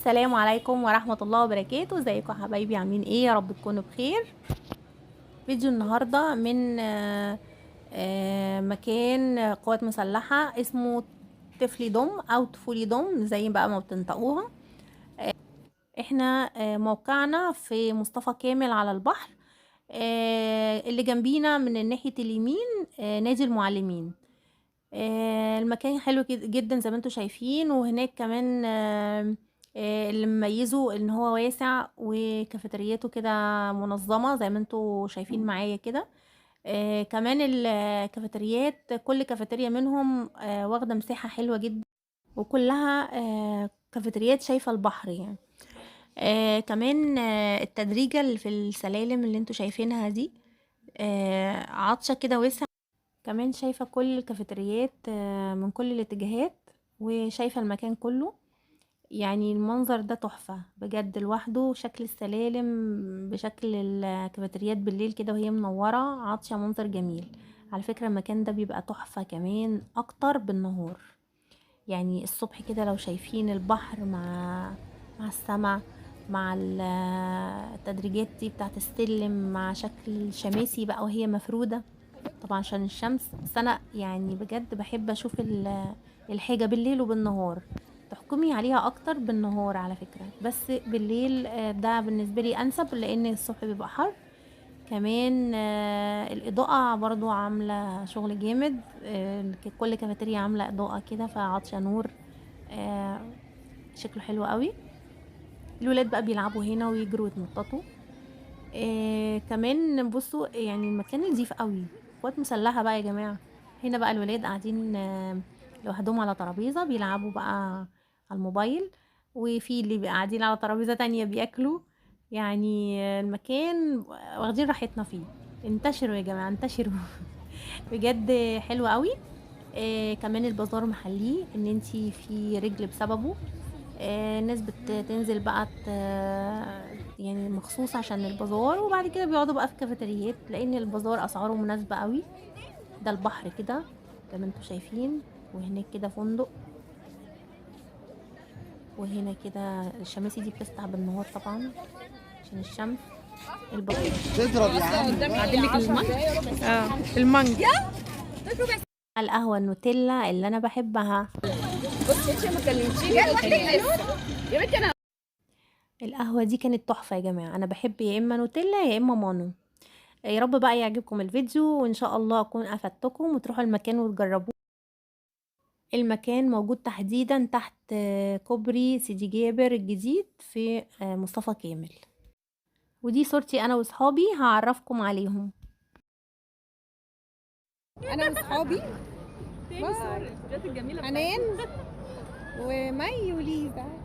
السلام عليكم ورحمة الله وبركاته. ازيكم يا حبايبي؟ عاملين ايه؟ يا رب تكونوا بخير. فيديو النهاردة من مكان قوات مسلحة اسمه طفلي دوم او طفولي دوم زي بقى ما بتنطقوها. احنا موقعنا في مصطفى كامل على البحر. اللي جنبينا من ناحية اليمين نادي المعلمين. المكان حلو جدا زي ما انتوا شايفين، وهناك كمان اللي مميزه ان هو واسع وكافيترياته كده منظمة زي ما انتوا شايفين معايا كده. كمان الكافيتريات كل كافيتريا منهم واخدة مساحة حلوة جدا، وكلها كافيتريات شايفة البحر يعني. كمان التدريجة اللي في السلالم اللي انتوا شايفينها دي عطشة كده واسع. كمان شايفة كل الكافيتريات من كل الاتجاهات، وشايفة المكان كله. يعني المنظر ده تحفة بجد لوحده، شكل السلالم بشكل الكافيتريات بالليل كده وهي منورة عطشة، منظر جميل. على فكرة المكان ده بيبقى تحفة كمان اكتر بالنهار. يعني الصبح كده لو شايفين البحر مع السماء، مع التدريجات دي بتاعت السلم، مع شكل الشماسي بقى وهي مفرودة طبعا عشان الشمس. بس انا يعني بجد بحب اشوف الحاجة بالليل وبالنهار. تحكمي عليها اكتر بالنهار على فكرة، بس بالليل ده بالنسبة لي انسب لان الصبح بيبقى حر. كمان الاضاءة برضو عاملة شغل جامد. كل كافيتيريا عاملة اضاءة كده فعطشة نور. آه، شكله حلو قوي. الولاد بقى بيلعبوا هنا ويجروا ويتنططوا. كمان بصوا يعني المكان نضيف قوي. قوات مسلحة بقى يا جماعة. هنا بقى الولاد قاعدين لوحدهم على ترابيزة بيلعبوا بقى على الموبايل، وفي اللي بقى قاعدين على ترابيزة تانية بياكلوا. يعني المكان واخدين راحتنا فيه. انتشروا يا جماعة انتشروا بجد حلو قوي. كمان البازار محليه ان انتي في رجل بسببه. الناس بتنزل بقى يعني مخصوص عشان البازار، وبعد كده بيقعدوا بقى في كافيتريات لان البازار اسعاره مناسبة قوي. ده البحر كده زي ما انتوا شايفين، وهناك كده فندق، وهنا كده الشماسي دي بتسطع بالنهار طبعا عشان الشمس. البازار تضرب يا عم. اعدلك المانج. المانج. القهوة النوتيلا اللي انا بحبها. بصي انت ما كلمتيني يا بنتي انا. القهوة دي كانت تحفة يا جماعة. انا بحب يا اما نوتيلا يا اما مانو. يا رب بقى يعجبكم الفيديو، وان شاء الله اكون افدتكم وتروحوا المكان وتجربوه. المكان موجود تحديدا تحت كوبري سيدي جابر الجديد في مصطفى كامل. ودي صورتي انا واصحابي هعرفكم عليهم. انا واصحابي حنان ومي وليزا.